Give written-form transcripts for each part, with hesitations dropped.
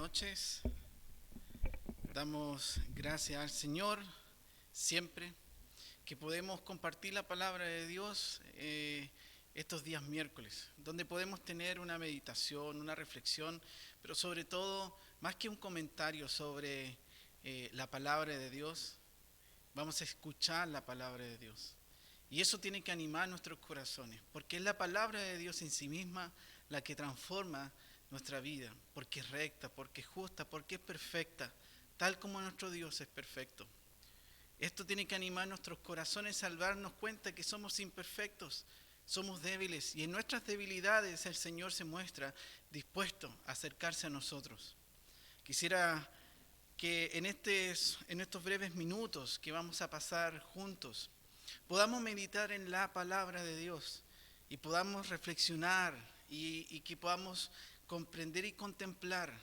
noches. Damos gracias al Señor siempre que podemos compartir la palabra de Dios estos días miércoles, donde podemos tener una meditación, una reflexión, pero sobre todo, más que un comentario sobre la palabra de Dios, vamos a escuchar la palabra de Dios. Y eso tiene que animar nuestros corazones, porque es la palabra de Dios en sí misma la que transforma nuestra vida, porque es recta, porque es justa, porque es perfecta, tal como nuestro Dios es perfecto. Esto tiene que animar nuestros corazones al darnos cuenta que somos imperfectos, somos débiles, y en nuestras debilidades el Señor se muestra dispuesto a acercarse a nosotros. Quisiera que en estos breves minutos que vamos a pasar juntos, podamos meditar en la palabra de Dios y podamos reflexionar y que podamos comprender y contemplar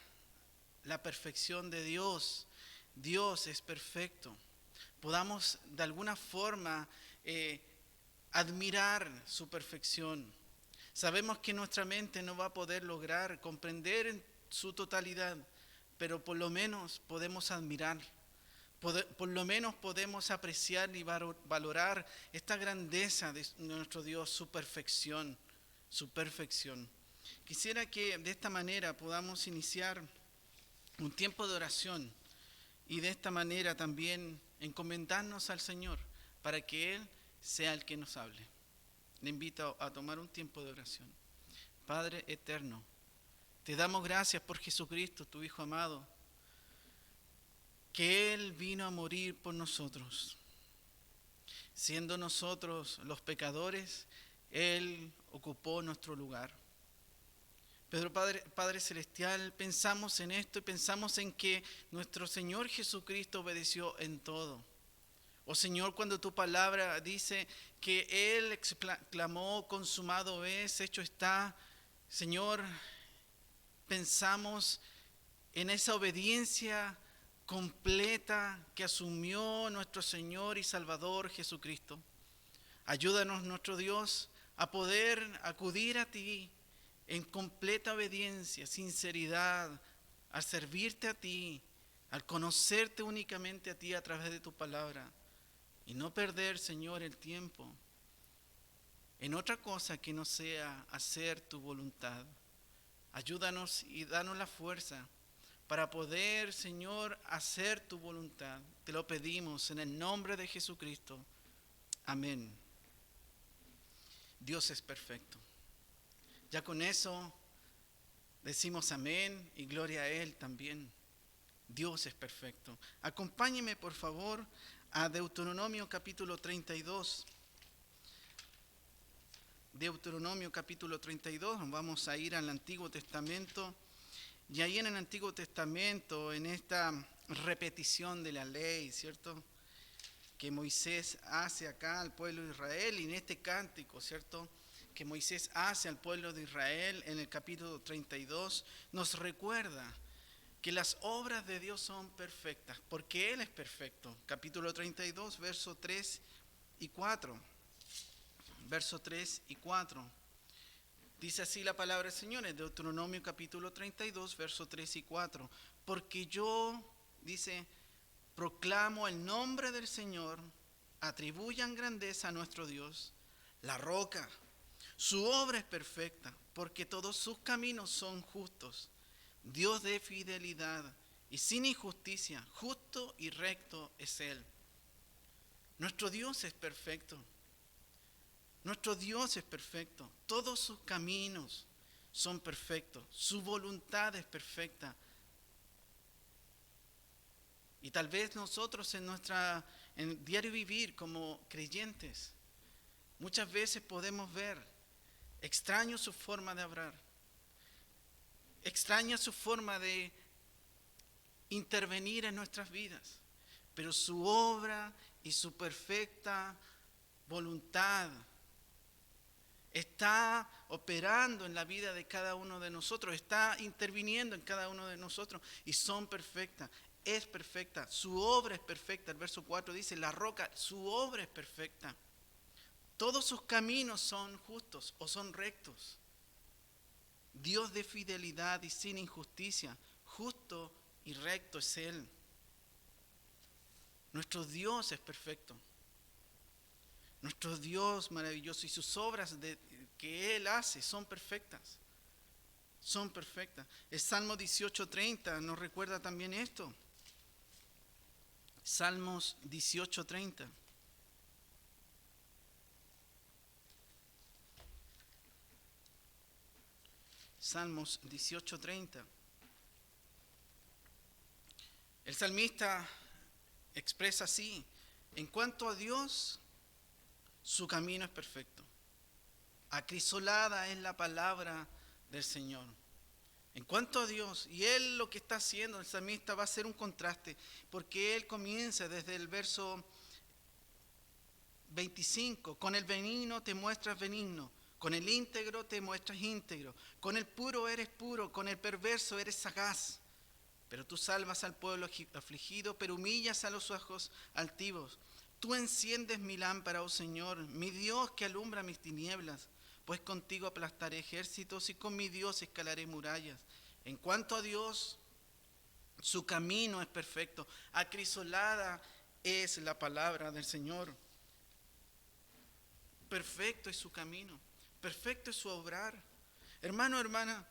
la perfección de Dios. Dios es perfecto. Podamos de alguna forma admirar su perfección. Sabemos que nuestra mente no va a poder lograr comprender en su totalidad, pero por lo menos podemos admirar. Por lo menos podemos apreciar y valorar esta grandeza de nuestro Dios, su perfección, su perfección. Quisiera que de esta manera podamos iniciar un tiempo de oración y de esta manera también encomendarnos al Señor para que Él sea el que nos hable. Le invito a tomar un tiempo de oración. Padre eterno, te damos gracias por Jesucristo, tu Hijo amado, que Él vino a morir por nosotros. Siendo nosotros los pecadores, Él ocupó nuestro lugar. Pero Padre Celestial, pensamos en esto y pensamos en que nuestro Señor Jesucristo obedeció en todo. Oh Señor, cuando tu palabra dice que Él exclamó, consumado es, hecho está, Señor, pensamos en esa obediencia completa que asumió nuestro Señor y Salvador Jesucristo. Ayúdanos, nuestro Dios, a poder acudir a ti en completa obediencia, sinceridad, al servirte a ti, al conocerte únicamente a ti a través de tu palabra y no perder, Señor, el tiempo en otra cosa que no sea hacer tu voluntad. Ayúdanos y danos la fuerza para poder, Señor, hacer tu voluntad. Te lo pedimos en el nombre de Jesucristo. Amén. Dios es perfecto. Ya con eso decimos amén y gloria a Él también. Dios es perfecto. Acompáñeme, por favor, a Deuteronomio capítulo 32. Deuteronomio capítulo 32. Vamos a ir al Antiguo Testamento. Y ahí en el Antiguo Testamento, en esta repetición de la ley, ¿cierto?, que Moisés hace acá al pueblo de Israel, y en este cántico, ¿cierto?, que Moisés hace al pueblo de Israel en el capítulo 32, nos recuerda que las obras de Dios son perfectas, porque Él es perfecto. Capítulo 32, verso 3 y 4. Verso 3 y 4. Dice así la palabra del Señor en Deuteronomio capítulo 32, verso 3 y 4. Porque yo, dice, proclamo el nombre del Señor, atribuyan grandeza a nuestro Dios, la roca. Su obra es perfecta, porque todos sus caminos son justos. Dios de fidelidad y sin injusticia, justo y recto es Él. Nuestro Dios es perfecto. Nuestro Dios es perfecto. Todos sus caminos son perfectos. Su voluntad es perfecta. Y tal vez nosotros en el diario vivir como creyentes, muchas veces podemos ver extraño su forma de hablar, extraña su forma de intervenir en nuestras vidas, pero su obra y su perfecta voluntad está operando en la vida de cada uno de nosotros, está interviniendo en cada uno de nosotros y son perfectas. Es perfecta, su obra es perfecta. El verso 4 dice, la roca, su obra es perfecta. Todos sus caminos son justos o son rectos. Dios de fidelidad y sin injusticia, justo y recto es Él. Nuestro Dios es perfecto. Nuestro Dios maravilloso, y sus obras que Él hace son perfectas. Son perfectas. El Salmo 18:30 nos recuerda también esto. Salmos 18:30. Salmos 18:30. El salmista expresa así: en cuanto a Dios, su camino es perfecto. Acrisolada es la palabra del Señor. En cuanto a Dios, y Él lo que está haciendo, el salmista va a hacer un contraste, porque Él comienza desde el verso 25, con el benigno te muestras benigno, con el íntegro te muestras íntegro, con el puro eres puro, con el perverso eres sagaz. Pero tú salvas al pueblo afligido, pero humillas a los ojos altivos. Tú enciendes mi lámpara, oh Señor, mi Dios que alumbra mis tinieblas. Pues contigo aplastaré ejércitos y con mi Dios escalaré murallas. En cuanto a Dios, su camino es perfecto. Acrisolada es la palabra del Señor. Perfecto es su camino, perfecto es su obrar. Hermano, hermana,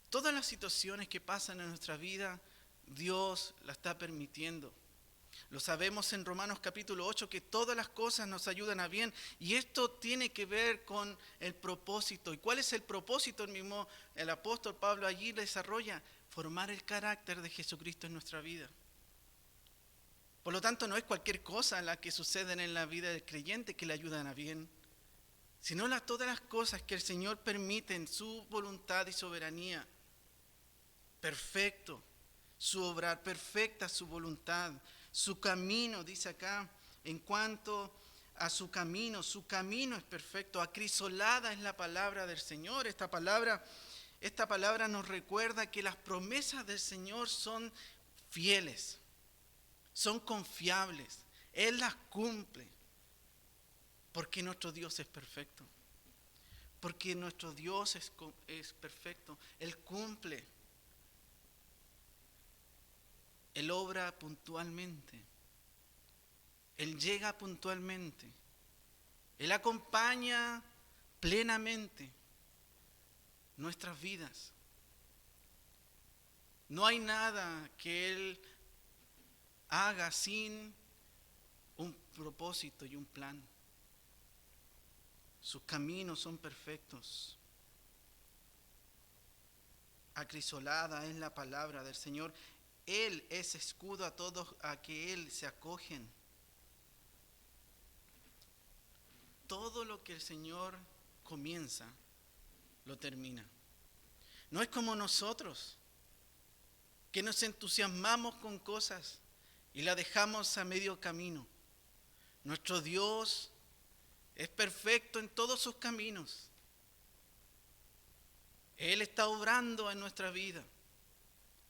todas las situaciones que pasan en nuestra vida, Dios la está permitiendo. Lo sabemos en Romanos capítulo 8, que todas las cosas nos ayudan a bien. Y esto tiene que ver con el propósito. ¿Y cuál es el propósito? El apóstol Pablo allí desarrolla: formar el carácter de Jesucristo en nuestra vida. Por lo tanto, no es cualquier cosa la que suceden en la vida del creyente que le ayudan a bien, sino todas las cosas que el Señor permite en su voluntad y soberanía. Perfecto su obrar, perfecta su voluntad, su camino, dice acá, en cuanto a su camino es perfecto. Acrisolada es la palabra del Señor. Esta palabra nos recuerda que las promesas del Señor son fieles, son confiables. Él las cumple, porque nuestro Dios es perfecto. Porque nuestro Dios es perfecto. Él cumple. Él obra puntualmente. Él llega puntualmente. Él acompaña plenamente nuestras vidas. No hay nada que Él haga sin un propósito y un plan. Sus caminos son perfectos. Acrisolada es la palabra del Señor. Él es escudo a todos a que Él se acogen. Todo lo que el Señor comienza, lo termina. No es como nosotros, que nos entusiasmamos con cosas y la dejamos a medio camino. Nuestro Dios es perfecto en todos sus caminos. Él está obrando en nuestra vida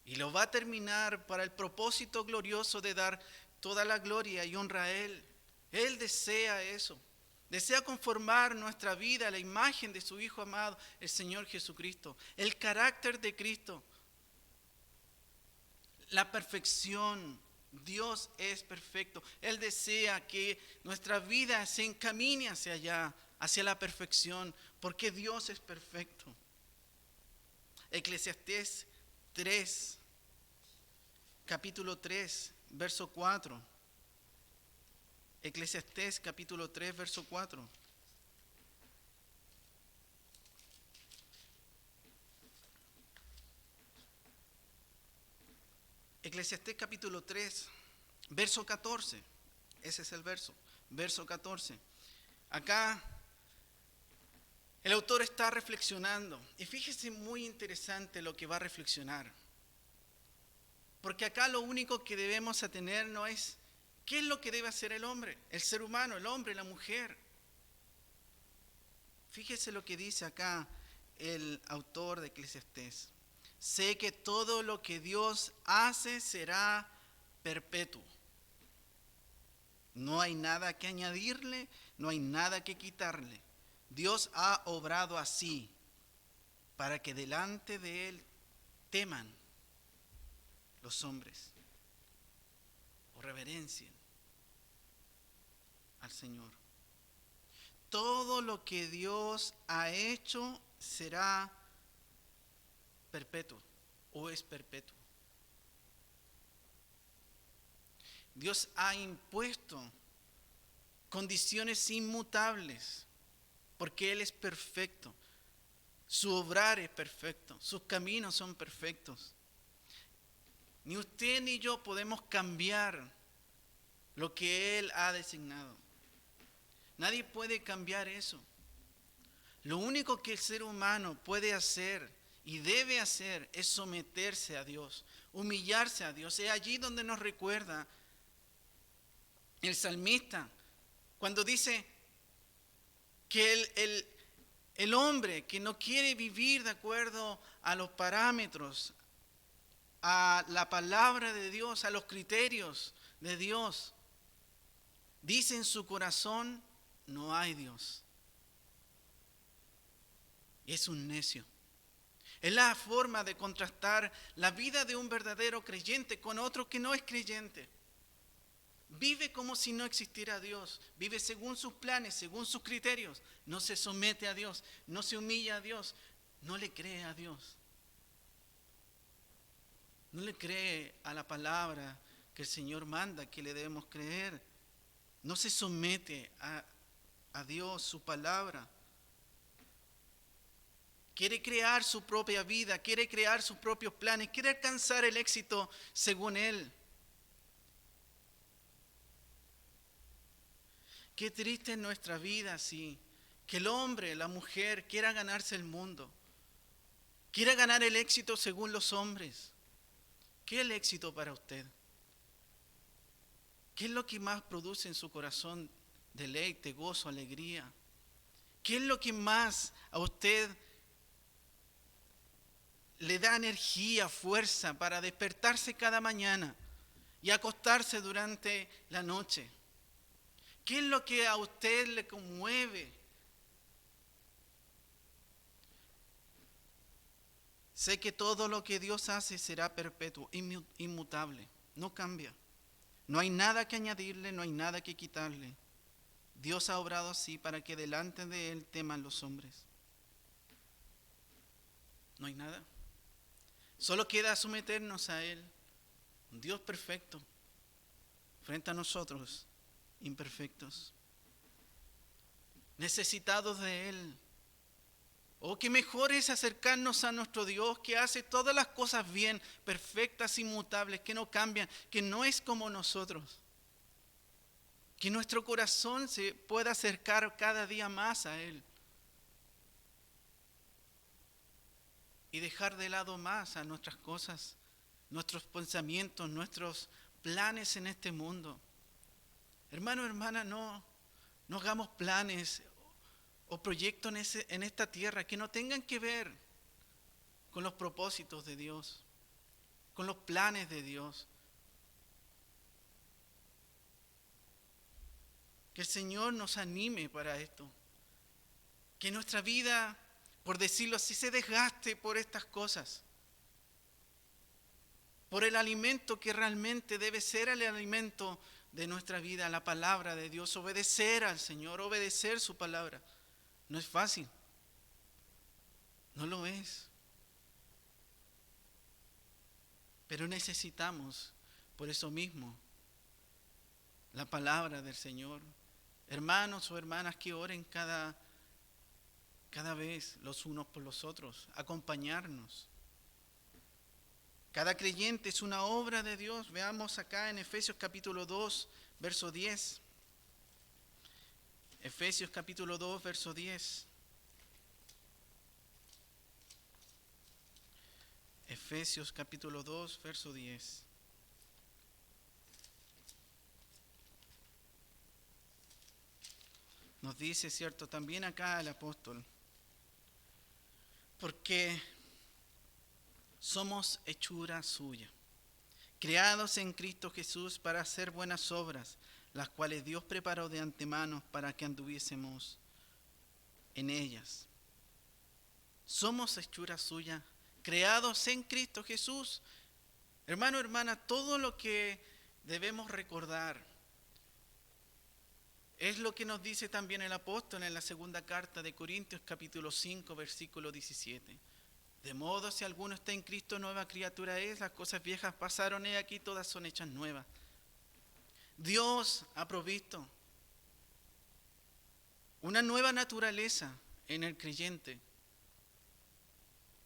y lo va a terminar para el propósito glorioso de dar toda la gloria y honra a Él. Él desea eso. Desea conformar nuestra vida a la imagen de su Hijo amado, el Señor Jesucristo. El carácter de Cristo. La perfección. Dios es perfecto. Él desea que nuestra vida se encamine hacia allá, hacia la perfección, porque Dios es perfecto. Eclesiastés 3, capítulo 3, verso 4. Eclesiastés capítulo 3, verso 4. Eclesiastés capítulo 3, verso 14. Ese es el verso 14. Acá el autor está reflexionando. Y fíjese, muy interesante lo que va a reflexionar. Porque acá lo único que debemos atener no es ¿qué es lo que debe hacer el hombre? El ser humano, el hombre, la mujer. Fíjese lo que dice acá el autor de Eclesiastés. Sé que todo lo que Dios hace será perpetuo. No hay nada que añadirle, no hay nada que quitarle. Dios ha obrado así para que delante de Él teman los hombres o reverencien al Señor. Todo lo que Dios ha hecho será perpetuo o es perpetuo. Dios ha impuesto condiciones inmutables porque Él es perfecto. Su obrar es perfecto, sus caminos son perfectos. Ni usted ni yo podemos cambiar lo que Él ha designado. Nadie puede cambiar eso. Lo único que el ser humano puede hacer y debe hacer es someterse a Dios, humillarse a Dios. Es allí donde nos recuerda el salmista, cuando dice que el hombre que no quiere vivir de acuerdo a los parámetros, a la palabra de Dios, a los criterios de Dios, dice en su corazón, no hay Dios. Y es un necio. Es la forma de contrastar la vida de un verdadero creyente con otro que no es creyente. Vive como si no existiera Dios. Vive según sus planes, según sus criterios. No se somete a Dios, no se humilla a Dios, no le cree a Dios. No le cree a la palabra que el Señor manda que le debemos creer. No se somete a Dios, su palabra. Quiere crear su propia vida, quiere crear sus propios planes, quiere alcanzar el éxito según Él. Qué triste es nuestra vida, sí, que el hombre, la mujer quiera ganarse el mundo, quiera ganar el éxito según los hombres. ¿Qué es el éxito para usted? ¿Qué es lo que más produce en su corazón deleite, gozo, alegría? ¿Qué es lo que más a usted le da energía, fuerza para despertarse cada mañana y acostarse durante la noche? ¿Qué es lo que a usted le conmueve? Sé que todo lo que Dios hace será perpetuo, inmutable, no cambia. No hay nada que añadirle, no hay nada que quitarle. Dios ha obrado así para que delante de Él teman los hombres. No hay nada. Solo queda someternos a Él, un Dios perfecto, frente a nosotros, imperfectos, necesitados de Él. Oh, qué mejor es acercarnos a nuestro Dios que hace todas las cosas bien, perfectas, inmutables, que no cambian, que no es como nosotros. Que nuestro corazón se pueda acercar cada día más a Él. Y dejar de lado más a nuestras cosas, nuestros pensamientos, nuestros planes en este mundo. Hermano, hermana, no hagamos planes o proyectos en esta tierra que no tengan que ver con los propósitos de Dios, con los planes de Dios. Que el Señor nos anime para esto. Que nuestra vida, por decirlo así, se desgaste por estas cosas. Por el alimento que realmente debe ser el alimento de nuestra vida, la palabra de Dios. Obedecer al Señor, obedecer su palabra. No es fácil. No lo es. Pero necesitamos, por eso mismo, la palabra del Señor. Hermanos o hermanas que oren cada vez los unos por los otros, acompañarnos. Cada creyente es una obra de Dios. Veamos acá en Efesios capítulo 2, verso 10. Efesios capítulo 2, verso 10. Efesios capítulo 2, verso 10. Nos dice, cierto, también acá el apóstol, porque somos hechura suya, creados en Cristo Jesús para hacer buenas obras, las cuales Dios preparó de antemano para que anduviésemos en ellas. Somos hechura suya, creados en Cristo Jesús. Hermano, hermana, todo lo que debemos recordar es lo que nos dice también el apóstol en la segunda carta de Corintios, capítulo 5, versículo 17. De modo, si alguno está en Cristo, nueva criatura es, las cosas viejas pasaron, he aquí todas son hechas nuevas. Dios ha provisto una nueva naturaleza en el creyente.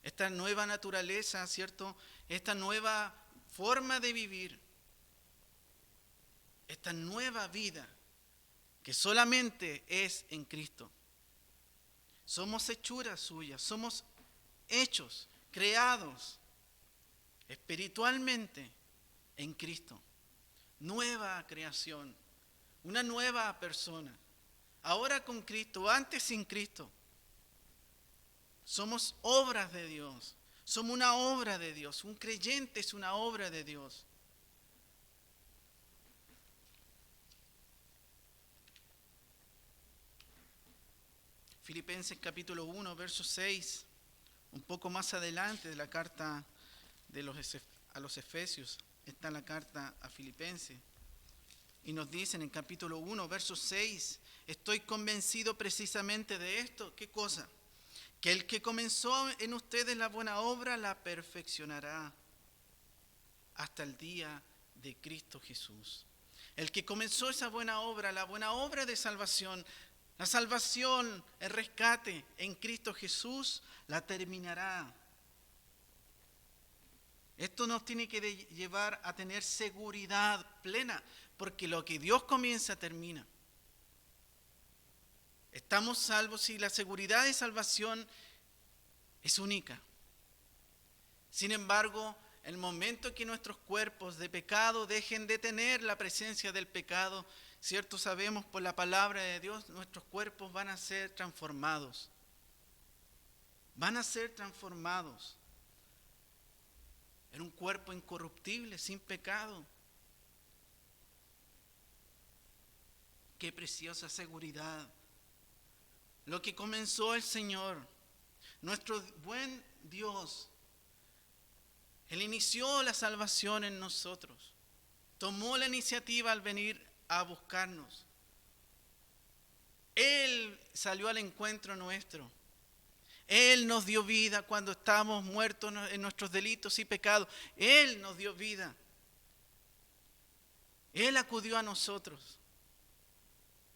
Esta nueva naturaleza, ¿cierto? Esta nueva forma de vivir, esta nueva vida que solamente es en Cristo. Somos hechuras suyas, somos hechos, creados espiritualmente en Cristo. Nueva creación, una nueva persona. Ahora con Cristo, antes sin Cristo. Somos obras de Dios. Somos una obra de Dios. Un creyente es una obra de Dios. Filipenses capítulo 1, verso 6, un poco más adelante de la carta a los Efesios, está la carta a Filipenses. Y nos dicen en capítulo 1, verso 6, estoy convencido precisamente de esto. ¿Qué cosa? Que el que comenzó en ustedes la buena obra la perfeccionará hasta el día de Cristo Jesús. El que comenzó esa buena obra, la buena obra de salvación, la salvación, el rescate en Cristo Jesús, la terminará. Esto nos tiene que llevar a tener seguridad plena, porque lo que Dios comienza termina. Estamos salvos y la seguridad de salvación es única. Sin embargo, el momento que nuestros cuerpos de pecado dejen de tener la presencia del pecado, cierto sabemos por la palabra de Dios, nuestros cuerpos van a ser transformados. Van a ser transformados en un cuerpo incorruptible, sin pecado. Qué preciosa seguridad. Lo que comenzó el Señor, nuestro buen Dios, Él inició la salvación en nosotros. Tomó la iniciativa al venir a buscarnos. Él salió al encuentro nuestro. Él nos dio vida cuando estábamos muertos en nuestros delitos y pecados. Él nos dio vida. Él acudió a nosotros.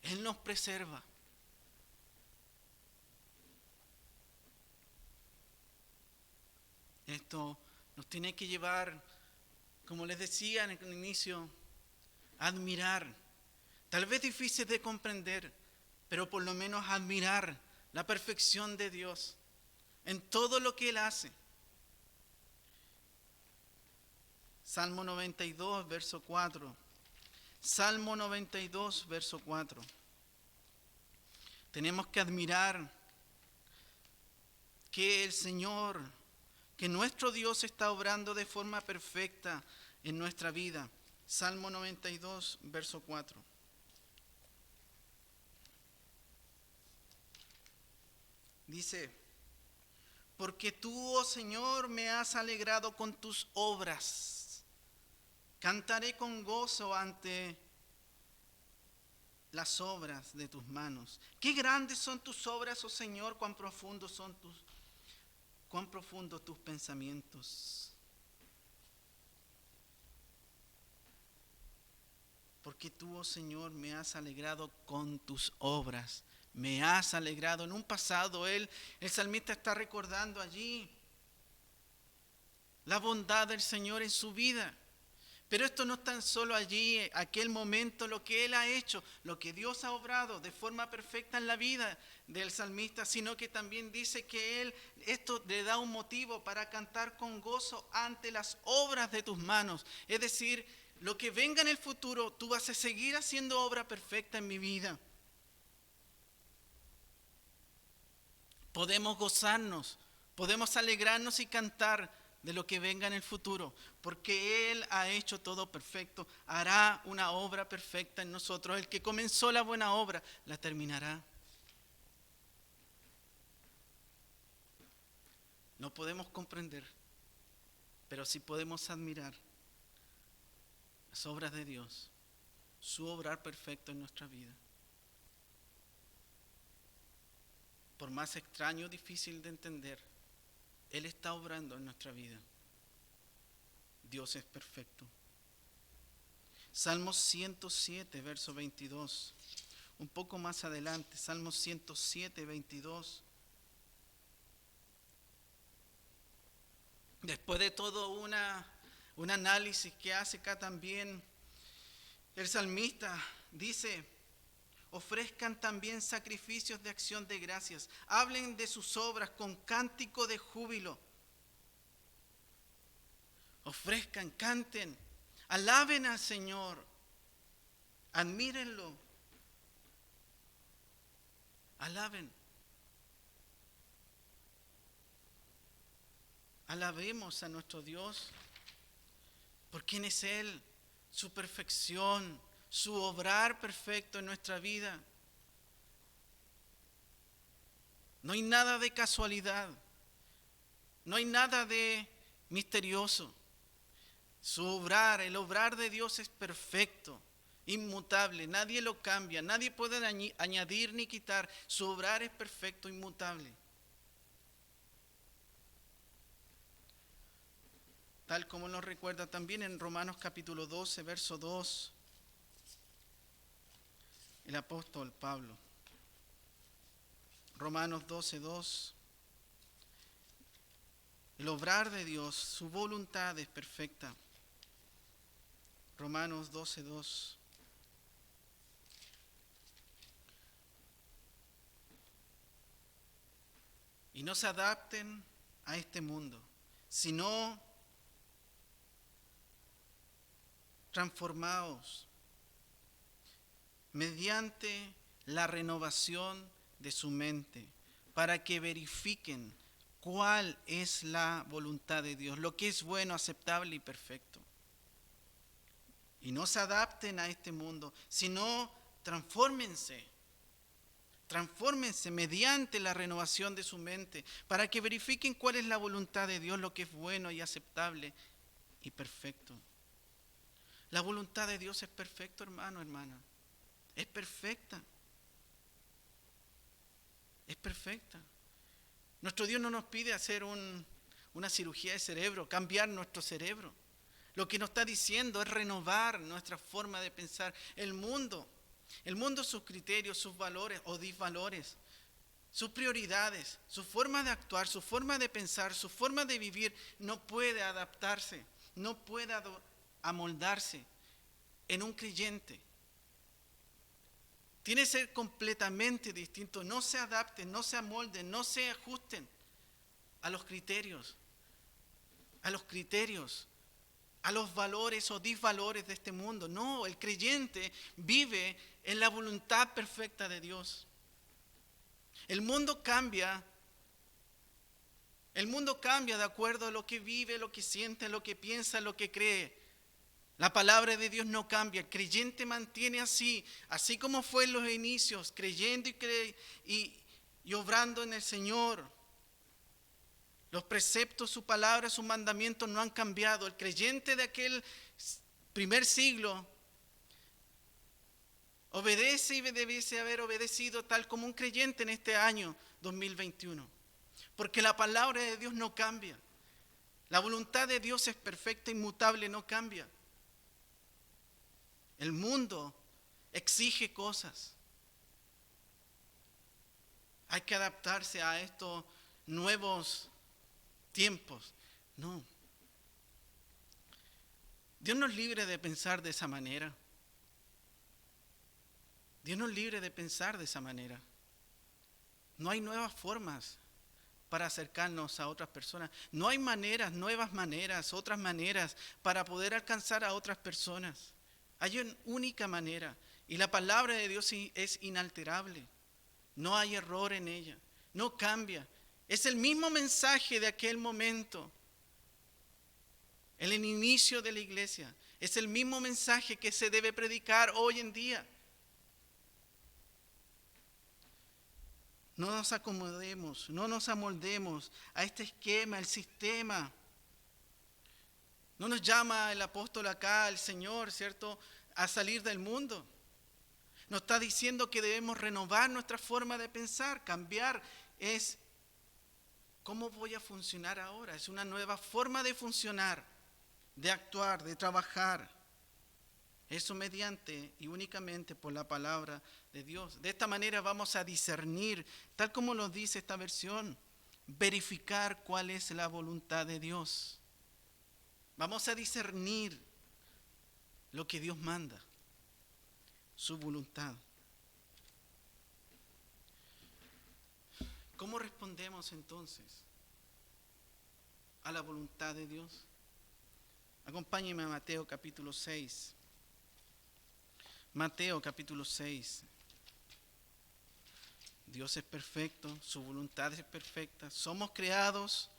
Él nos preserva. Esto nos tiene que llevar, como les decía en el inicio, a admirar. Tal vez difícil de comprender, pero por lo menos admirar la perfección de Dios en todo lo que Él hace. Salmo 92, verso 4. Salmo 92, verso 4. Tenemos que admirar que el Señor, que nuestro Dios está obrando de forma perfecta en nuestra vida. Salmo 92, verso 4. Dice, porque tú, oh Señor, me has alegrado con tus obras. Cantaré con gozo ante las obras de tus manos. Qué grandes son tus obras, oh Señor, cuán profundos tus pensamientos. Porque tú, oh Señor, me has alegrado con tus obras. Me has alegrado. En un pasado, el salmista está recordando allí la bondad del Señor en su vida. Pero esto no es tan solo allí, aquel momento, lo que Él ha hecho, lo que Dios ha obrado de forma perfecta en la vida del salmista, sino que también dice que esto le da un motivo para cantar con gozo ante las obras de tus manos. Es decir, lo que venga en el futuro, tú vas a seguir haciendo obra perfecta en mi vida. Podemos gozarnos, podemos alegrarnos y cantar de lo que venga en el futuro, porque Él ha hecho todo perfecto, hará una obra perfecta en nosotros. El que comenzó la buena obra, la terminará. No podemos comprender, pero sí podemos admirar las obras de Dios, su obrar perfecto en nuestra vida. Por más extraño o difícil de entender, Él está obrando en nuestra vida. Dios es perfecto. Salmos 107, verso 22. Un poco más adelante, Salmos 107, 22. Después de todo un análisis que hace acá también, el salmista dice: ofrezcan también sacrificios de acción de gracias, hablen de sus obras con cántico de júbilo. Ofrezcan, canten, alaben al Señor, admírenlo, alaben. Alabemos a nuestro Dios por quién es Él, su perfección, su obrar perfecto en nuestra vida. No hay nada de casualidad, no hay nada de misterioso. Su obrar, el obrar de Dios es perfecto, inmutable, nadie lo cambia, nadie puede añadir ni quitar. Su obrar es perfecto, inmutable. Tal como nos recuerda también en Romanos capítulo 12, verso 2, el apóstol Pablo. Romanos 12, 2. El obrar de Dios, su voluntad es perfecta. Romanos 12, 2. Y no se adapten a este mundo, sino transformaos mediante la renovación de su mente, para que verifiquen cuál es la voluntad de Dios, lo que es bueno, aceptable y perfecto. Y no se adapten a este mundo, sino transfórmense mediante la renovación de su mente, para que verifiquen cuál es la voluntad de Dios, lo que es bueno y aceptable y perfecto. La voluntad de Dios es perfecta, hermano, hermana. Es perfecta. Es perfecta. Nuestro Dios no nos pide hacer una cirugía de cerebro, cambiar nuestro cerebro. Lo que nos está diciendo es renovar nuestra forma de pensar. El mundo, sus criterios, sus valores o disvalores, sus prioridades, su forma de actuar, su forma de pensar, su forma de vivir, no puede adaptarse, no puede amoldarse en un creyente. Tiene que ser completamente distinto. No se adapten, no se amolden, no se ajusten a los criterios, a los valores o disvalores de este mundo. No, el creyente vive en la voluntad perfecta de Dios. El mundo cambia de acuerdo a lo que vive, lo que siente, lo que piensa, lo que cree. La palabra de Dios no cambia. El creyente mantiene así como fue en los inicios, creyendo y obrando en el Señor. Los preceptos, su palabra, sus mandamientos no han cambiado. El creyente de aquel primer siglo obedece y debiese haber obedecido tal como un creyente en este año 2021. Porque la palabra de Dios no cambia. La voluntad de Dios es perfecta, inmutable, no cambia. El mundo exige cosas. Hay que adaptarse a estos nuevos tiempos. No. Dios nos libre de pensar de esa manera. Dios nos libre de pensar de esa manera. No hay nuevas formas para acercarnos a otras personas. No hay nuevas maneras, otras maneras para poder alcanzar a otras personas. Hay una única manera y la palabra de Dios es inalterable. No hay error en ella, no cambia. Es el mismo mensaje de aquel momento, en el inicio de la iglesia. Es el mismo mensaje que se debe predicar hoy en día. No nos acomodemos, no nos amoldemos a este esquema, el sistema No nos llama el apóstol acá, el Señor, ¿cierto?, a salir del mundo. Nos está diciendo que debemos renovar nuestra forma de pensar, cambiar. Es, ¿cómo voy a funcionar ahora? Es una nueva forma de funcionar, de actuar, de trabajar. Eso mediante y únicamente por la palabra de Dios. De esta manera vamos a discernir, tal como lo dice esta versión, verificar cuál es la voluntad de Dios. Vamos a discernir lo que Dios manda, su voluntad. ¿Cómo respondemos entonces a la voluntad de Dios? Acompáñenme a Mateo capítulo 6. Mateo capítulo 6. Dios es perfecto, su voluntad es perfecta. Somos creados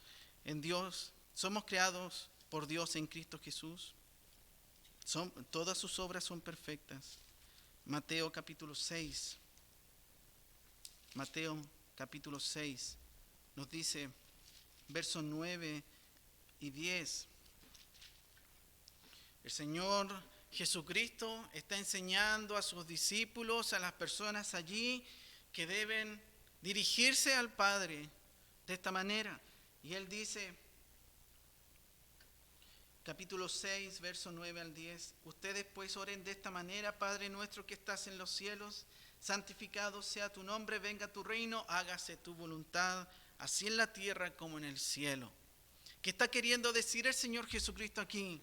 en Dios, somos creados por Dios en Cristo Jesús. Todas sus obras son perfectas. Mateo capítulo 6. Mateo capítulo 6 nos dice, versos 9 y 10. El Señor Jesucristo está enseñando a sus discípulos, a las personas allí, que deben dirigirse al Padre de esta manera. Y Él dice, capítulo 6, verso 9 al 10, ustedes pues oren de esta manera: Padre nuestro que estás en los cielos, santificado sea tu nombre, venga tu reino, hágase tu voluntad, así en la tierra como en el cielo. ¿Qué está queriendo decir el Señor Jesucristo aquí?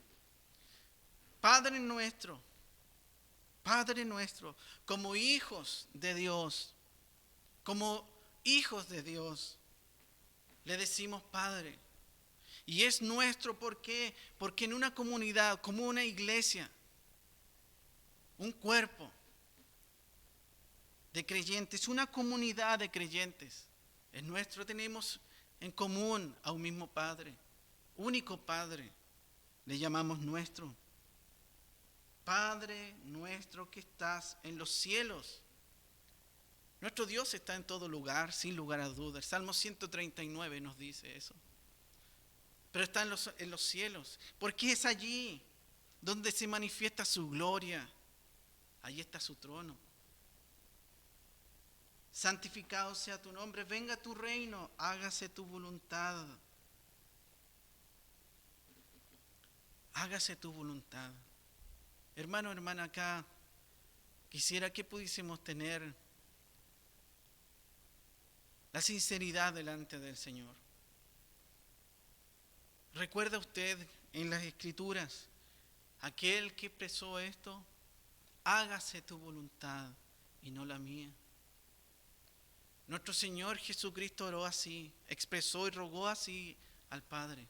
Padre nuestro, como hijos de Dios, le decimos Padre. Y es nuestro, ¿por qué? Porque en una comunidad, como una iglesia, un cuerpo de creyentes, una comunidad de creyentes, es nuestro, tenemos en común a un mismo Padre, único Padre, le llamamos nuestro. Padre nuestro que estás en los cielos. Nuestro Dios está en todo lugar, sin lugar a dudas. El Salmo 139 nos dice eso. Pero está en los cielos, porque es allí donde se manifiesta su gloria. Allí está su trono. Santificado sea tu nombre, venga tu reino, hágase tu voluntad. Hágase tu voluntad. Hermano, hermana, acá quisiera que pudiésemos tener la sinceridad delante del Señor. ¿Recuerda usted en las Escrituras aquel que expresó esto? Hágase tu voluntad y no la mía. Nuestro Señor Jesucristo oró así, expresó y rogó así al Padre.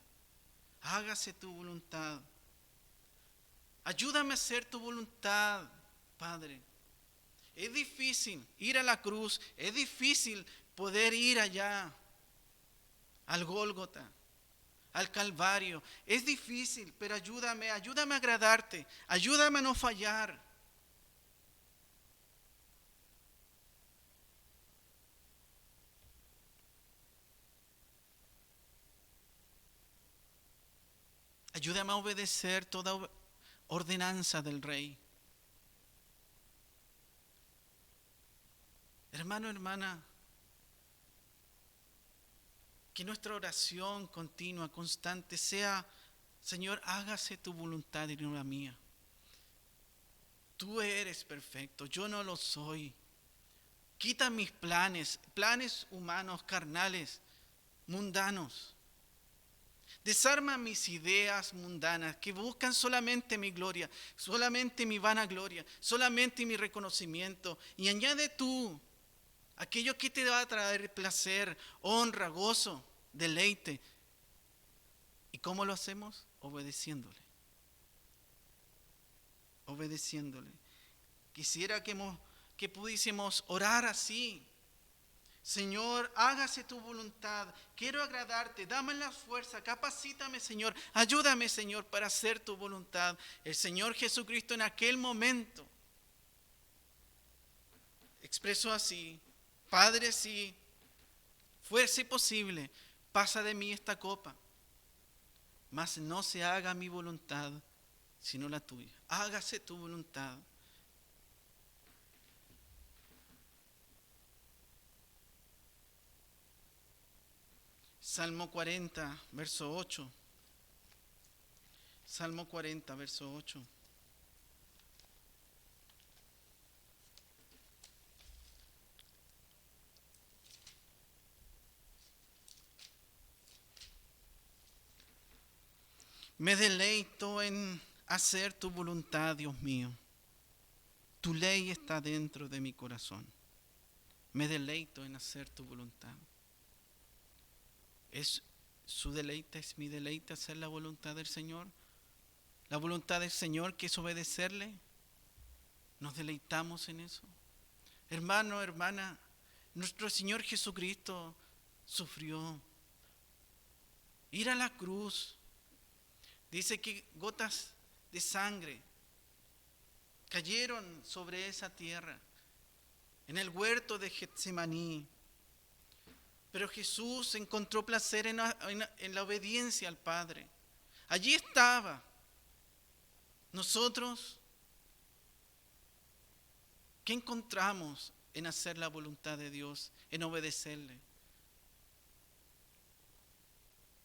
Hágase tu voluntad. Ayúdame a hacer tu voluntad, Padre. Es difícil ir a la cruz, es difícil poder ir allá, al Gólgota, al Calvario. Es difícil, pero ayúdame a agradarte, ayúdame a no fallar. Ayúdame a obedecer toda ordenanza del Rey. Hermano, hermana, que nuestra oración continua, constante sea: Señor, hágase tu voluntad y no la mía. Tú eres perfecto, yo no lo soy. Quita mis planes humanos, carnales, mundanos. Desarma mis ideas mundanas que buscan solamente mi gloria, solamente mi vanagloria, solamente mi reconocimiento. Y añade tú aquello que te va a traer placer, honra, gozo, deleite. ¿Y cómo lo hacemos? Obedeciéndole. Obedeciéndole. Quisiera que pudiésemos orar así. Señor, hágase tu voluntad, quiero agradarte, dame la fuerza, capacítame, Señor, ayúdame, Señor, para hacer tu voluntad. El Señor Jesucristo en aquel momento expresó así: Padre, si fuese posible, pasa de mí esta copa, mas no se haga mi voluntad, sino la tuya. Hágase tu voluntad. Salmo 40, verso 8. Salmo 40, verso 8. Me deleito en hacer tu voluntad, Dios mío. Tu ley está dentro de mi corazón. Me deleito en hacer tu voluntad. ¿Es su deleite, es mi deleite hacer la voluntad del Señor? La voluntad del Señor, que es obedecerle. ¿Nos deleitamos en eso? Hermano, hermana, nuestro Señor Jesucristo sufrió. Ir a la cruz. Dice que gotas de sangre cayeron sobre esa tierra, en el huerto de Getsemaní. Pero Jesús encontró placer en la obediencia al Padre. Allí estaba. Nosotros, ¿qué encontramos en hacer la voluntad de Dios, en obedecerle?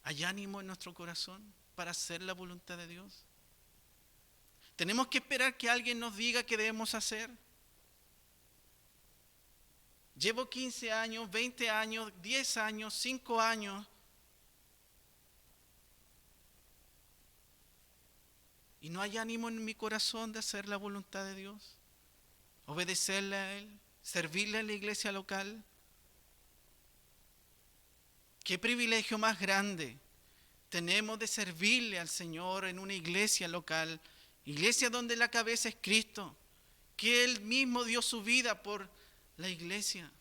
¿Hay ánimo en nuestro corazón para hacer la voluntad de Dios? ¿Tenemos que esperar que alguien nos diga qué debemos hacer? Llevo 15 años, 20 años, 10 años, 5 años. Y no hay ánimo en mi corazón de hacer la voluntad de Dios. Obedecerle a Él, servirle a la iglesia local. ¿Qué privilegio más grande tenemos de servirle al Señor en una iglesia local? Iglesia donde la cabeza es Cristo, que Él mismo dio su vida por la iglesia.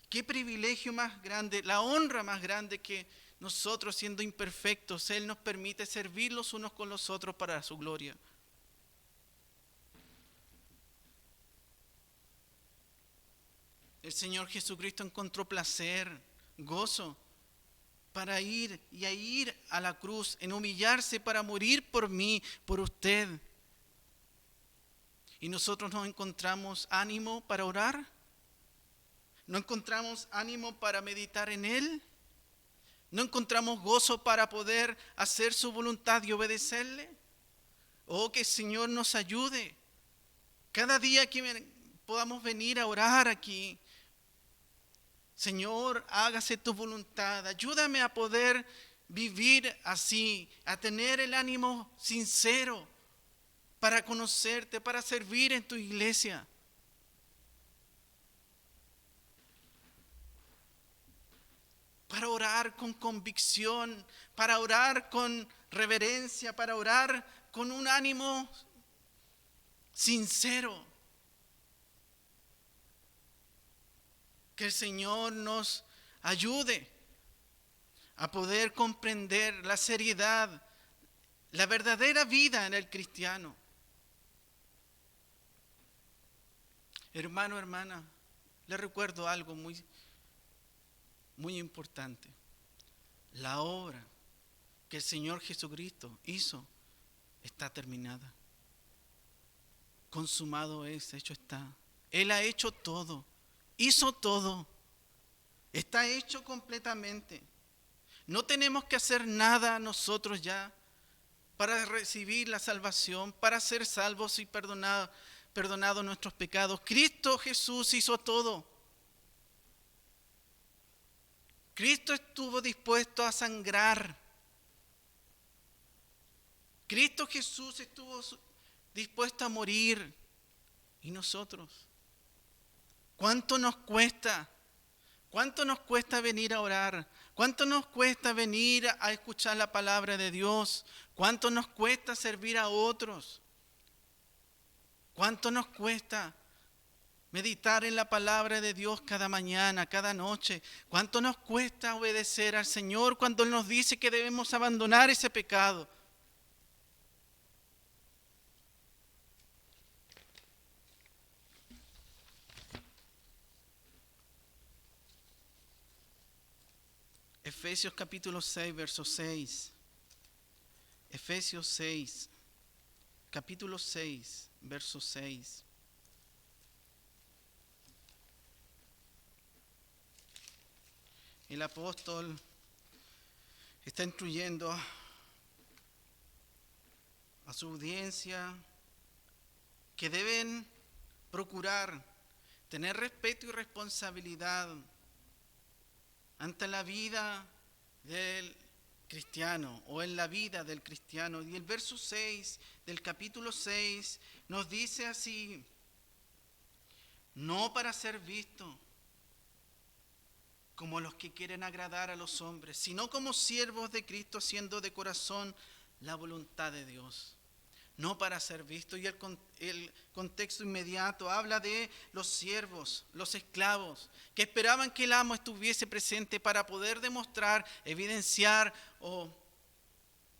Qué privilegio más grande, la honra más grande que nosotros, siendo imperfectos, Él nos permite servir los unos con los otros para su gloria. El Señor Jesucristo encontró placer, gozo, para ir a la cruz, en humillarse para morir por mí, por usted. Y nosotros no encontramos ánimo para orar, no encontramos ánimo para meditar en Él, no encontramos gozo para poder hacer su voluntad y obedecerle. Oh, que el Señor nos ayude. Cada día que podamos venir a orar aquí, Señor, hágase tu voluntad. Ayúdame a poder vivir así, a tener el ánimo sincero para conocerte, para servir en tu iglesia. Para orar con convicción, para orar con reverencia, para orar con un ánimo sincero. Que el Señor nos ayude a poder comprender la seriedad, la verdadera vida en el cristiano. Hermano, hermana, le recuerdo algo muy importante. La obra que el Señor Jesucristo hizo está terminada. Consumado es, hecho está. Él ha hecho todo. Hizo todo. Está hecho completamente. No tenemos que hacer nada nosotros ya para recibir la salvación, para ser salvos y perdonados nuestros pecados. Cristo Jesús hizo todo. Cristo estuvo dispuesto a sangrar. Cristo Jesús estuvo dispuesto a morir. ¿Y nosotros? ¿Cuánto nos cuesta? ¿Cuánto nos cuesta venir a orar? ¿Cuánto nos cuesta venir a escuchar la palabra de Dios? ¿Cuánto nos cuesta servir a otros? ¿Cuánto nos cuesta meditar en la palabra de Dios cada mañana, cada noche? ¿Cuánto nos cuesta obedecer al Señor cuando Él nos dice que debemos abandonar ese pecado? Efesios capítulo 6, verso 6. Efesios 6, capítulo 6, verso 6. El apóstol está instruyendo a su audiencia que deben procurar tener respeto y responsabilidad ante la vida del cristiano o en la vida del cristiano. Y el verso 6 del capítulo 6 nos dice así: no para ser visto como los que quieren agradar a los hombres, sino como siervos de Cristo, haciendo de corazón la voluntad de Dios. No para ser visto. Y el contexto inmediato habla de los siervos, los esclavos, que esperaban que el amo estuviese presente para poder demostrar, evidenciar o,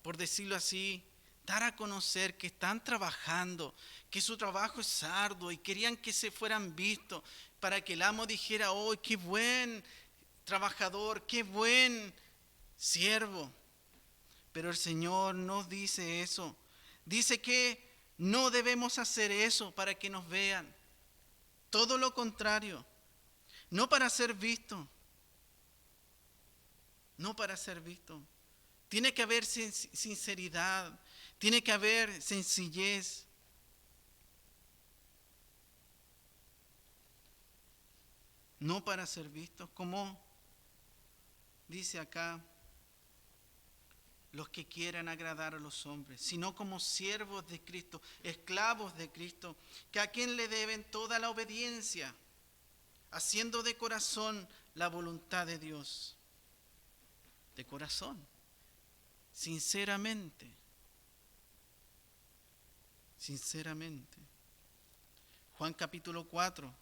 por decirlo así, dar a conocer que están trabajando, que su trabajo es arduo, y querían que se fueran vistos para que el amo dijera: oh, qué buen trabajador, qué buen siervo. Pero el Señor no dice eso. Dice que no debemos hacer eso para que nos vean. Todo lo contrario. No para ser visto. No para ser visto. Tiene que haber sinceridad. Tiene que haber sencillez. No para ser vistos, como dice acá, los que quieran agradar a los hombres, sino como siervos de Cristo, esclavos de Cristo, que a quien le deben toda la obediencia, haciendo de corazón la voluntad de Dios. De corazón, sinceramente. Sinceramente. Juan capítulo 4,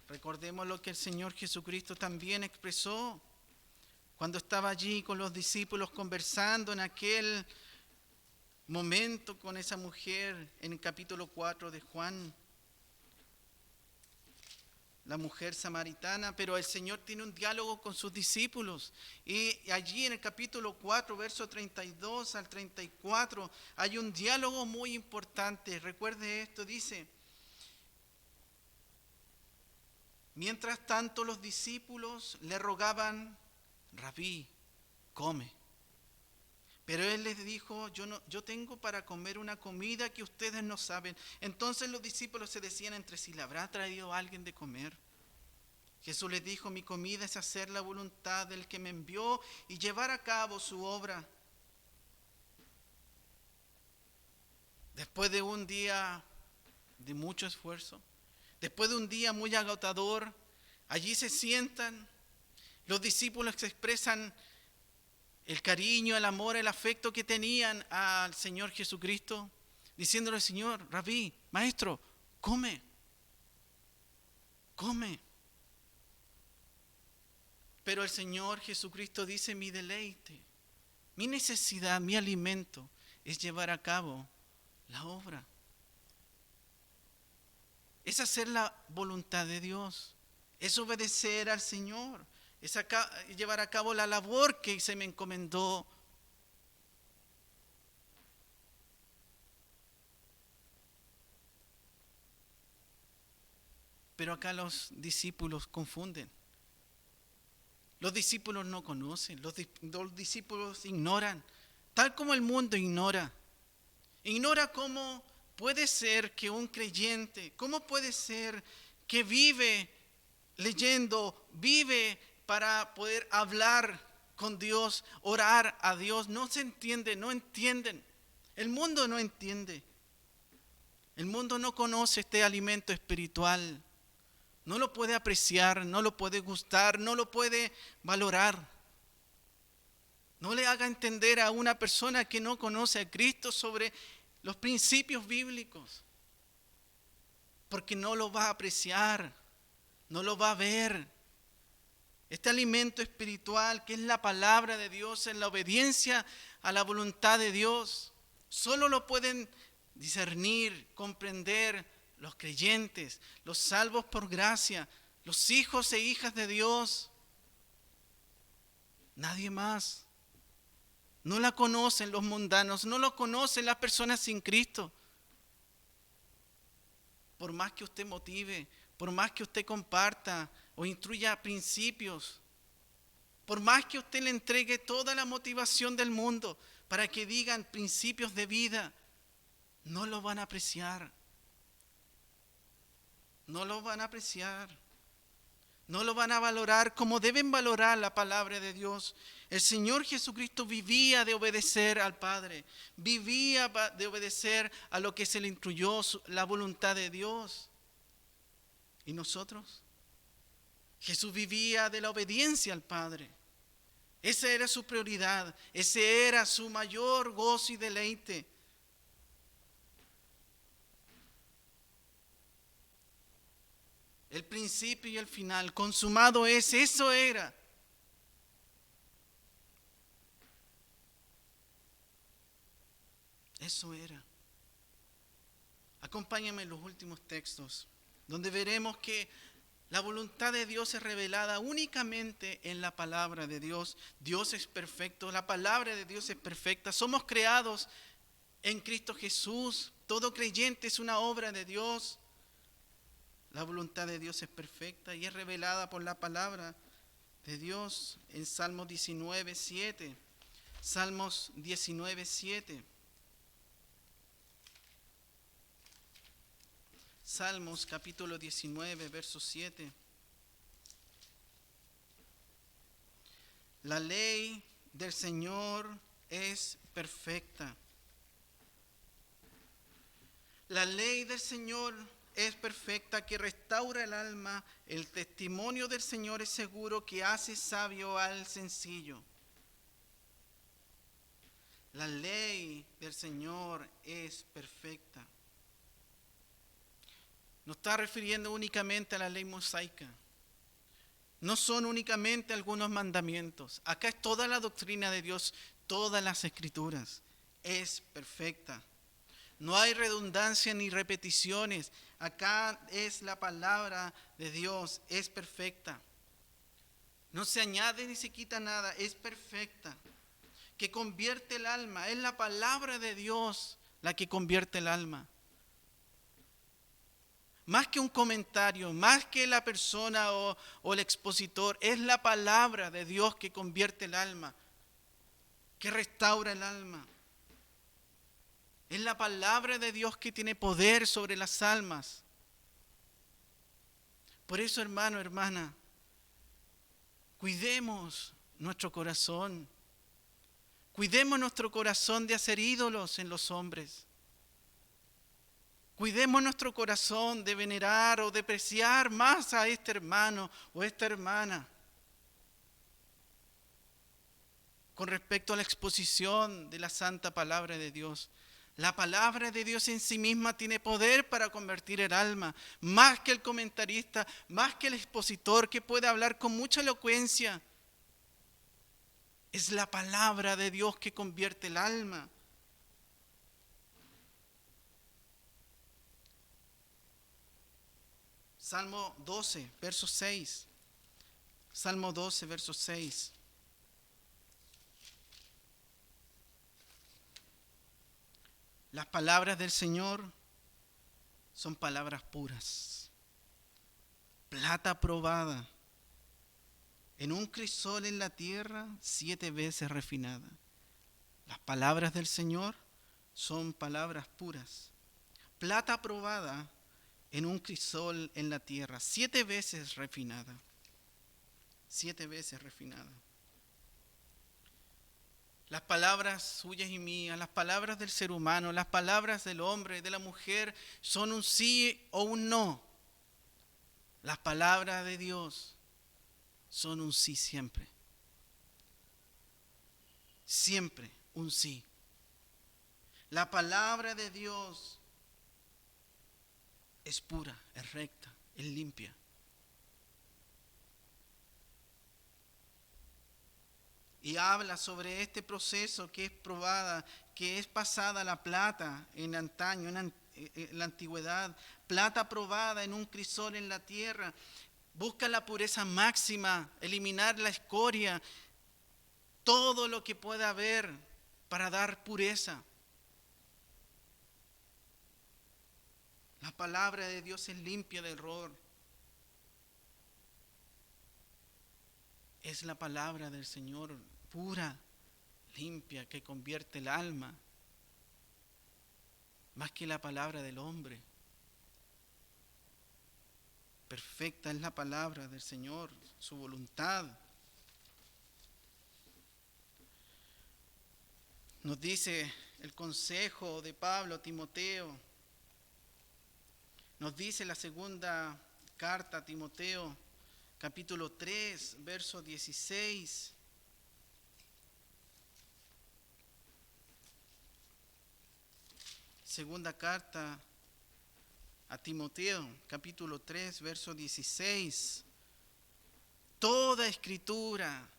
recordemos lo que el Señor Jesucristo también expresó cuando estaba allí con los discípulos conversando en aquel momento con esa mujer en el capítulo 4 de Juan, la mujer samaritana. Pero el Señor tiene un diálogo con sus discípulos, y allí en el capítulo 4, verso 32 al 34, hay un diálogo muy importante. Recuerde esto, dice: mientras tanto los discípulos le rogaban: Rabí, come. Pero él les dijo: yo tengo para comer una comida que ustedes no saben. Entonces los discípulos se decían entre sí: ¿le habrá traído alguien de comer? Jesús les dijo: mi comida es hacer la voluntad del que me envió y llevar a cabo su obra. Después de un día de mucho esfuerzo, después de un día muy agotador, allí se sientan. Los discípulos expresan el cariño, el amor, el afecto que tenían al Señor Jesucristo, diciéndole: Señor, Rabí, maestro, come, come. Pero el Señor Jesucristo dice: mi deleite, mi necesidad, mi alimento es llevar a cabo la obra. Es hacer la voluntad de Dios, es obedecer al Señor, es llevar a cabo la labor que se me encomendó. Pero acá los discípulos confunden. Los discípulos no conocen, los discípulos ignoran, tal como el mundo ignora. Ignora cómo puede ser que un creyente, cómo puede ser que vive leyendo, vive para poder hablar con Dios, orar a Dios. No se entiende, no entienden. El mundo no entiende. El mundo no conoce este alimento espiritual. No lo puede apreciar, no lo puede gustar, no lo puede valorar. No le haga entender a una persona que no conoce a Cristo sobre los principios bíblicos, porque no lo va a apreciar, no lo va a ver. Este alimento espiritual, que es la palabra de Dios, es la obediencia a la voluntad de Dios, solo lo pueden discernir, comprender los creyentes, los salvos por gracia, los hijos e hijas de Dios. Nadie más. No la conocen los mundanos, no lo conocen las personas sin Cristo. Por más que usted motive, por más que usted comparta o instruya principios, por más que usted le entregue toda la motivación del mundo para que digan principios de vida, no lo van a apreciar. No lo van a apreciar. No lo van a valorar como deben valorar la palabra de Dios. El Señor Jesucristo vivía de obedecer al Padre. Vivía de obedecer a lo que se le instruyó, la voluntad de Dios. ¿Y nosotros? Jesús vivía de la obediencia al Padre. Esa era su prioridad. Ese era su mayor gozo y deleite. El principio y el final, consumado es, eso era. Eso era. Acompáñame en los últimos textos, donde veremos que la voluntad de Dios es revelada únicamente en la palabra de Dios. Dios es perfecto, la palabra de Dios es perfecta. Somos creados en Cristo Jesús. Todo creyente es una obra de Dios. La voluntad de Dios es perfecta y es revelada por la palabra de Dios en Salmos 19:7. Salmos 19:7. Salmos capítulo 19, verso 7. La ley del Señor es perfecta. La ley del Señor es perfecta, que restaura el alma. El testimonio del Señor es seguro, que hace sabio al sencillo. La ley del Señor es perfecta. No está refiriendo únicamente a la ley mosaica. No son únicamente algunos mandamientos. Acá es toda la doctrina de Dios, todas las escrituras. Es perfecta. No hay redundancia ni repeticiones. Acá es la palabra de Dios, es perfecta. No se añade ni se quita nada, es perfecta. Que convierte el alma, es la palabra de Dios la que convierte el alma. Más que un comentario, más que la persona o el expositor, es la palabra de Dios que convierte el alma, que restaura el alma. Es la palabra de Dios que tiene poder sobre las almas. Por eso, hermano, hermana, cuidemos nuestro corazón. Cuidemos nuestro corazón de hacer ídolos en los hombres. Cuidemos nuestro corazón de venerar o depreciar más a este hermano o esta hermana con respecto a la exposición de la santa palabra de Dios. La palabra de Dios en sí misma tiene poder para convertir el alma, más que el comentarista, más que el expositor que puede hablar con mucha elocuencia. Es la palabra de Dios que convierte el alma. Salmo 12, verso 6. Salmo 12, verso 6. Las palabras del Señor son palabras puras. Plata probada en un crisol en la tierra, 7 veces refinada. Las palabras del Señor son palabras puras. Plata probada en un crisol en la tierra, 7 veces refinada. 7 veces refinada. Las palabras suyas y mías, las palabras del ser humano, las palabras del hombre, de la mujer, son un sí o un no. Las palabras de Dios son un sí siempre. Siempre un sí. La palabra de Dios es pura, es recta, es limpia. Y habla sobre este proceso que es probada, que es pasada la plata en antaño, en la antigüedad. Plata probada en un crisol en la tierra. Busca la pureza máxima, eliminar la escoria. todo lo que pueda haber para dar pureza. La palabra de Dios es limpia de error. Es la palabra del Señor pura, limpia, que convierte el alma, más que la palabra del hombre. Perfecta es la palabra del Señor, su voluntad. Nos dice el consejo de Pablo a Timoteo, nos dice la segunda carta a Timoteo, capítulo 3, verso 16. Segunda carta a Timoteo, capítulo 3, verso 16. Toda escritura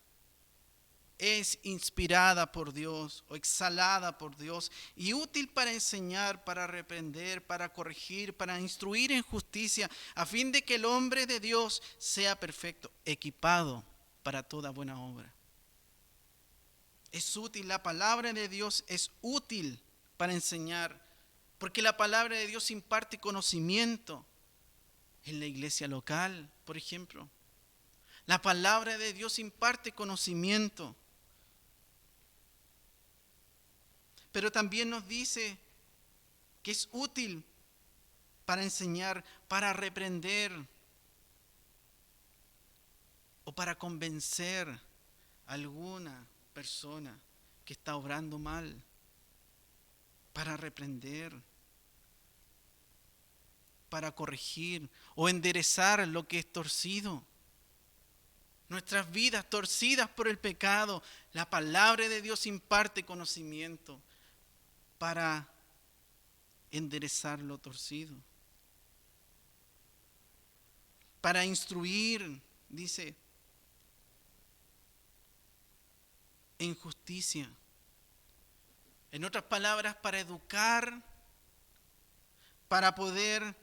es inspirada por Dios o exhalada por Dios y útil para enseñar, para reprender, para corregir, para instruir en justicia, a fin de que el hombre de Dios sea perfecto, equipado para toda buena obra. Es útil, la palabra de Dios es útil para enseñar, porque la palabra de Dios imparte conocimiento en la iglesia local, por ejemplo. La palabra de Dios imparte conocimiento. Pero también nos dice que es útil para enseñar, para reprender o para convencer a alguna persona que está obrando mal, para reprender, para corregir o enderezar lo que es torcido. Nuestras vidas torcidas por el pecado, la palabra de Dios imparte conocimiento para enderezar lo torcido, para instruir, dice, en justicia. En otras palabras, para educar, para poder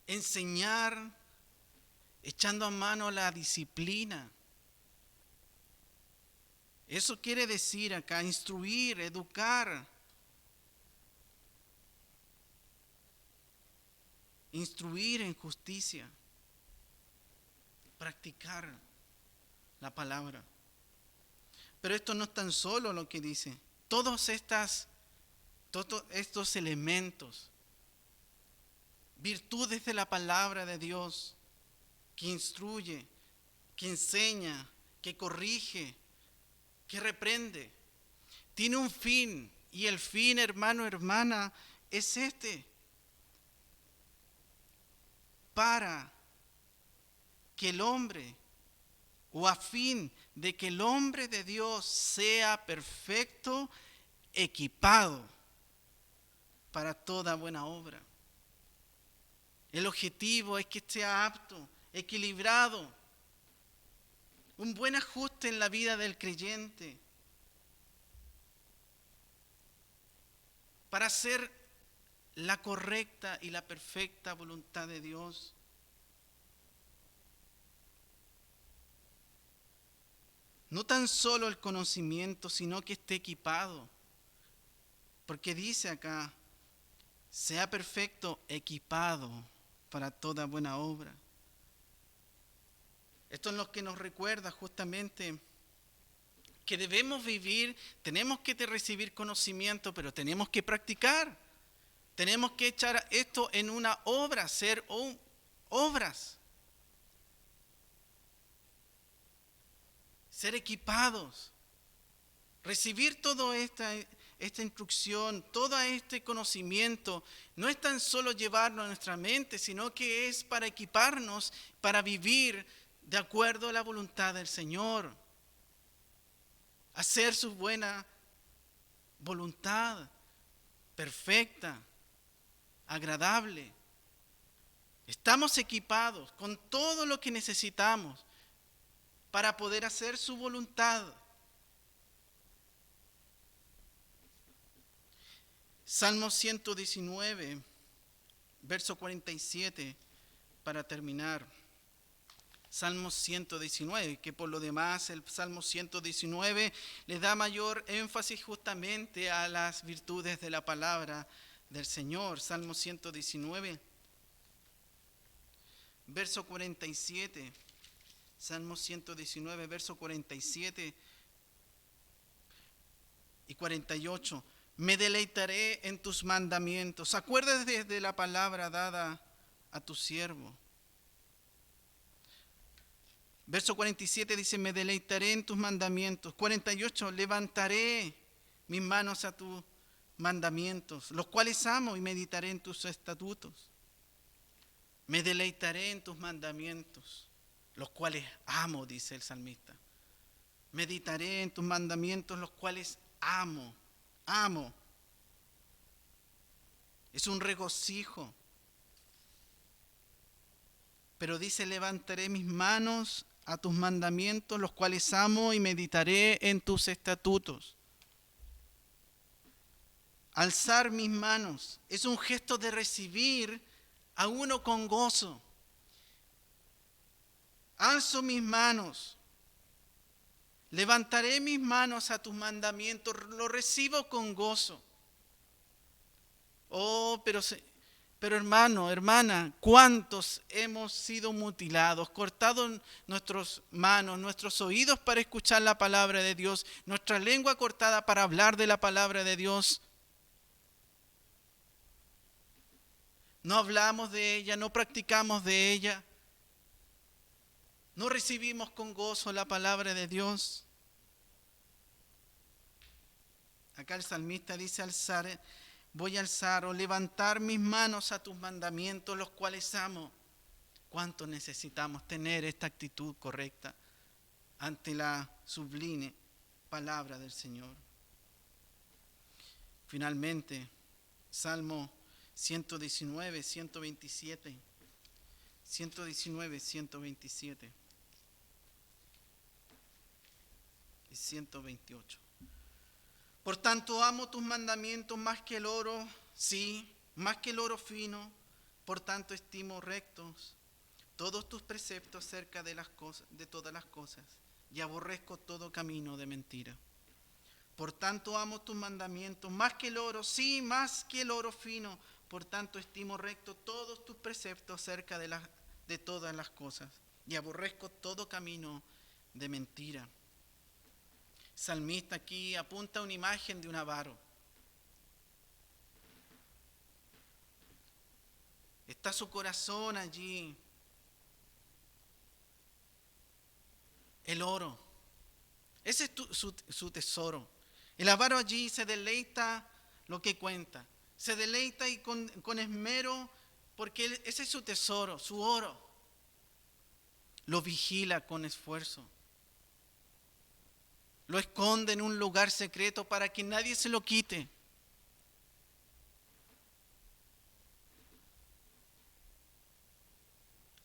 enseñar, echando a mano la disciplina. Eso quiere decir acá, instruir, educar. Instruir en justicia. Practicar la palabra. Pero esto no es tan solo lo que dice. Todos estos elementos, virtudes de la palabra de Dios, que instruye, que enseña, que corrige, que reprende, tiene un fin, y el fin, hermano, hermana, es este: para que el hombre, o a fin de que el hombre de Dios sea perfecto, equipado para toda buena obra. El objetivo es que esté apto, equilibrado, un buen ajuste en la vida del creyente, para hacer la correcta y la perfecta voluntad de Dios. No tan solo el conocimiento, sino que esté equipado. Porque dice acá, sea perfecto, equipado para toda buena obra. Esto es lo que nos recuerda justamente que debemos vivir, tenemos que recibir conocimiento, pero tenemos que practicar. Tenemos que echar esto en una obra, hacer obras. Ser equipados. Recibir toda esta instrucción, todo este conocimiento, no es tan solo llevarlo a nuestra mente, sino que es para equiparnos, para vivir de acuerdo a la voluntad del Señor. Hacer su buena voluntad, perfecta, agradable. Estamos equipados con todo lo que necesitamos para poder hacer su voluntad. Salmo 119, verso 47, para terminar. Salmo 119, que por lo demás el Salmo 119 le da mayor énfasis justamente a las virtudes de la palabra del Señor. Salmo 119, verso 47. Salmo 119, verso 47 y 48. Me deleitaré en tus mandamientos. Acuérdate de la palabra dada a tu siervo. Verso 47 dice, me deleitaré en tus mandamientos. 48, levantaré mis manos a tus mandamientos, los cuales amo, y meditaré en tus estatutos. Me deleitaré en tus mandamientos, los cuales amo, dice el salmista. Meditaré en tus mandamientos, los cuales amo. Es un regocijo. Pero dice, levantaré mis manos a tus mandamientos, los cuales amo, y meditaré en tus estatutos. Alzar mis manos es un gesto de recibir a uno con gozo. Alzo mis manos, levantaré mis manos a tus mandamientos, lo recibo con gozo. Oh, pero hermano, hermana, ¿cuántos hemos sido mutilados, cortados nuestras manos, nuestros oídos para escuchar la palabra de Dios, nuestra lengua cortada para hablar de la palabra de Dios? No hablamos de ella, no practicamos de ella, no recibimos con gozo la palabra de Dios. Acá el salmista dice voy a alzar o levantar mis manos a tus mandamientos, los cuales amo. ¿Cuánto necesitamos tener esta actitud correcta ante la sublime palabra del Señor? Finalmente, Salmo 119, 127. 119, 127 y 128. Por tanto, amo tus mandamientos más que el oro, sí, más que el oro fino. Por tanto, estimo rectos todos tus preceptos acerca de todas las cosas, y aborrezco todo camino de mentira. Por tanto, amo tus mandamientos más que el oro, sí, más que el oro fino. Por tanto, estimo recto todos tus preceptos acerca de todas las cosas, y aborrezco todo camino de mentira. Salmista aquí apunta a una imagen de un avaro. Está su corazón allí. El oro. Ese es su tesoro. El avaro allí se deleita lo que cuenta. Se deleita y con esmero, porque ese es su tesoro, su oro. Lo vigila con esfuerzo. Lo esconde en un lugar secreto para que nadie se lo quite.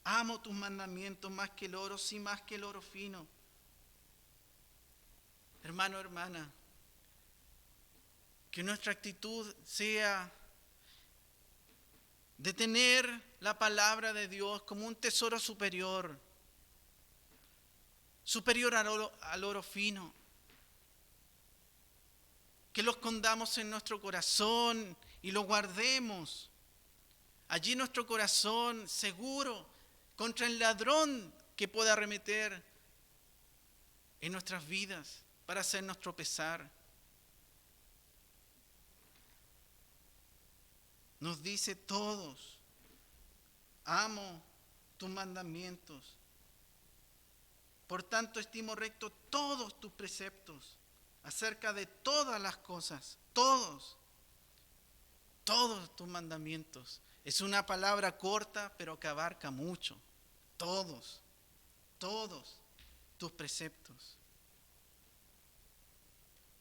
Amo tus mandamientos más que el oro, sí, más que el oro fino. Hermano, hermana, que nuestra actitud sea de tener la palabra de Dios como un tesoro superior al oro fino. Que lo escondamos en nuestro corazón y lo guardemos. Allí nuestro corazón seguro contra el ladrón que pueda arremeter en nuestras vidas para hacernos tropezar. Nos dice todos, amo tus mandamientos. Por tanto, estimo recto todos tus preceptos acerca de todas las cosas, todos tus mandamientos. Es una palabra corta, pero que abarca mucho. Todos tus preceptos.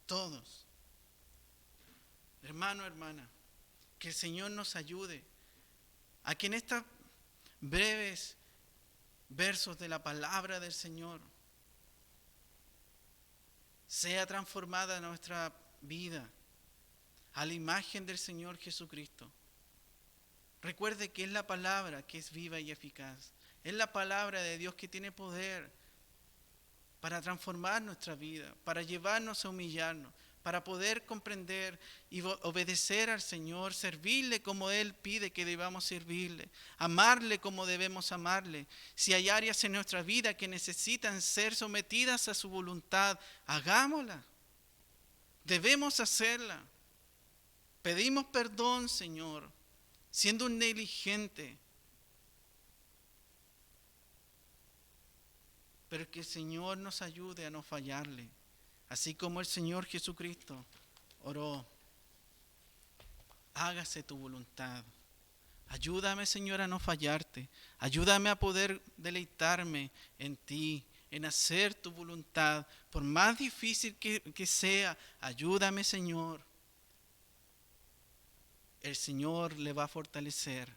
Todos. Hermano, hermana, que el Señor nos ayude a que en estos breves versos de la palabra del Señor sea transformada nuestra vida a la imagen del Señor Jesucristo. Recuerde que es la palabra que es viva y eficaz. Es la palabra de Dios que tiene poder para transformar nuestra vida, para llevarnos a humillarnos, para poder comprender y obedecer al Señor, servirle como Él pide que debamos servirle, amarle como debemos amarle. Si hay áreas en nuestra vida que necesitan ser sometidas a su voluntad, hagámosla. Debemos hacerla. Pedimos perdón, Señor, siendo un negligente. Pero que el Señor nos ayude a no fallarle. Así como el Señor Jesucristo oró, hágase tu voluntad. Ayúdame, Señor, a no fallarte. Ayúdame a poder deleitarme en ti, en hacer tu voluntad. Por más difícil que sea, ayúdame, Señor. El Señor le va a fortalecer,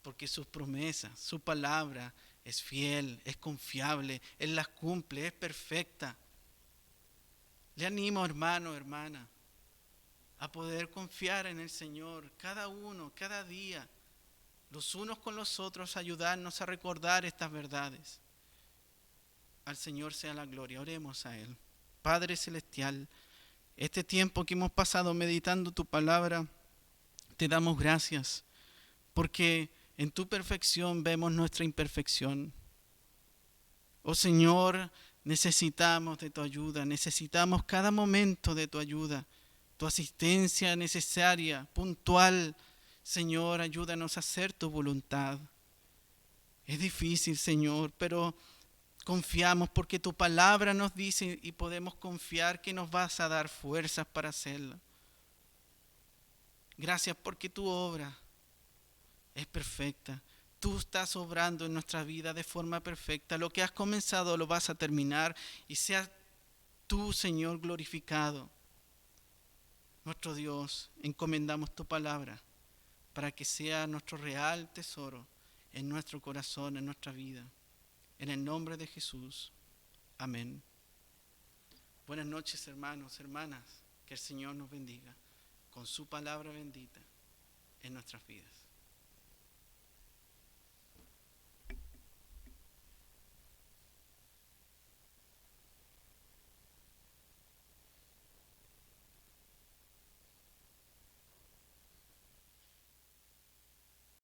porque sus promesas, su palabra es fiel, es confiable, Él las cumple, es perfecta. Le animo, hermano, hermana, a poder confiar en el Señor, cada uno, cada día, los unos con los otros, ayudarnos a recordar estas verdades. Al Señor sea la gloria, oremos a Él. Padre Celestial, este tiempo que hemos pasado meditando tu palabra, te damos gracias, porque en tu perfección vemos nuestra imperfección. Oh Señor, necesitamos de tu ayuda, necesitamos cada momento de tu ayuda, tu asistencia necesaria, puntual. Señor, ayúdanos a hacer tu voluntad. Es difícil, Señor, pero confiamos porque tu palabra nos dice y podemos confiar que nos vas a dar fuerzas para hacerla. Gracias porque tu obra es perfecta. Tú estás obrando en nuestra vida de forma perfecta. Lo que has comenzado lo vas a terminar y sea tú, Señor, glorificado. Nuestro Dios, encomendamos tu palabra para que sea nuestro real tesoro en nuestro corazón, en nuestra vida. En el nombre de Jesús. Amén. Buenas noches, hermanos, hermanas. Que el Señor nos bendiga con su palabra bendita en nuestras vidas.